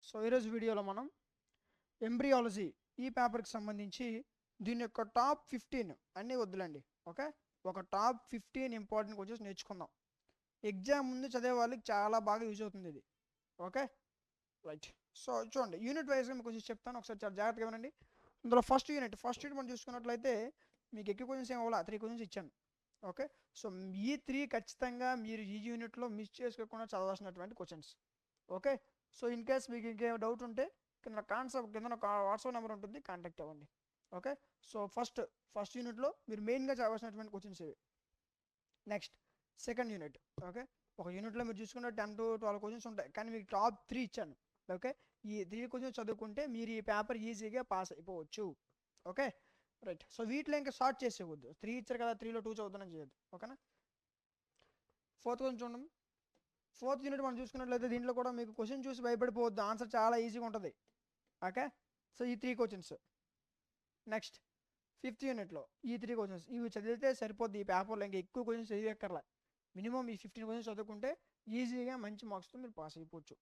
So ఈరోజు వీడియోలో మనం ఎంబ్రియాలజీ ఈ పేపర్కి సంబంధించి దీని యొక్క టాప్ 15 అన్నీ వద్దులండి. ఓకే, ఒక టాప్ 15 ఇంపార్టెంట్ క్వశ్చన్స్ నేర్చుకుందాం. ఎగ్జామ్ ముందు చదివే వాళ్ళకి చాలా బాగా యూజ్ అవుతుంది ఇది. Okay right. సో చూడండి, యూనిట్ వైజ్గా మీకు కొంచెం చెప్తాను, ఒకసారి చాలా జాగ్రత్తగా వినండి. ఇందులో ఫస్ట్ యూనిట్ మనం చూసుకున్నట్లయితే మీకు ఎక్కువ క్వశ్చన్స్ ఏం అవ్వాలి, 3 క్వశ్చన్స్ ఇచ్చాను. ఓకే, సో ఈ 3 ఖచ్చితంగా మీరు ఈ యూనిట్లో మిస్ చేసుకోకుండా చదవాల్సినటువంటి questions. Okay, so in case మీకు ఇంకేం డౌట్ ఉంటే కింద వాట్సాప్ నెంబర్ ఉంటుంది, కాంటాక్ట్ అవ్వండి. ఓకే, సో ఫస్ట్ యూనిట్లో మీరు మెయిన్గా చదవాల్సినటువంటి క్వశ్చన్స్ ఇవి. Next second unit. ఓకే, ఒక యూనిట్లో మీరు చూసుకుంటే 10 to 12 క్వశ్చన్స్ ఉంటాయి, కానీ మీకు టాప్ 3 ఇచ్చాను. ఓకే, ఈ 3 క్వశ్చన్స్ చదువుకుంటే మీరు ఈ పేపర్ ఈజీగా పాస్ అయిపోవచ్చు. Okay right. సో వీటిలో ఇంకా షార్ట్ చేసేవద్దు, 3 ఇచ్చారు కదా, 3లో 2 చదువుతానని చేయొద్దు. ఓకేనా. ఫోర్త్ క్వశ్చన్ చూడండి. ఫోర్త్ యూనిట్ మనం చూసుకున్నట్లయితే దీంట్లో కూడా మీకు క్వశ్చన్ చూసి భయపడిపోవద్దు, ఆన్సర్ చాలా ఈజీగా ఉంటుంది. ఓకే, సో ఈ 3 క్వశ్చన్స్. నెక్స్ట్ ఫిఫ్త్ యూనిట్లో ఈ 3 క్వశ్చన్స్, ఇవి చదివితే సరిపోద్ది. ఈ పేపర్లో ఇంకా ఎక్కువ క్వశ్చన్స్ చదివేక్కర్లా, మినిమం ఈ 15 క్వశ్చన్స్ చదువుకుంటే ఈజీగా మంచి మార్క్స్తో మీరు పాస్ అయిపోవచ్చు.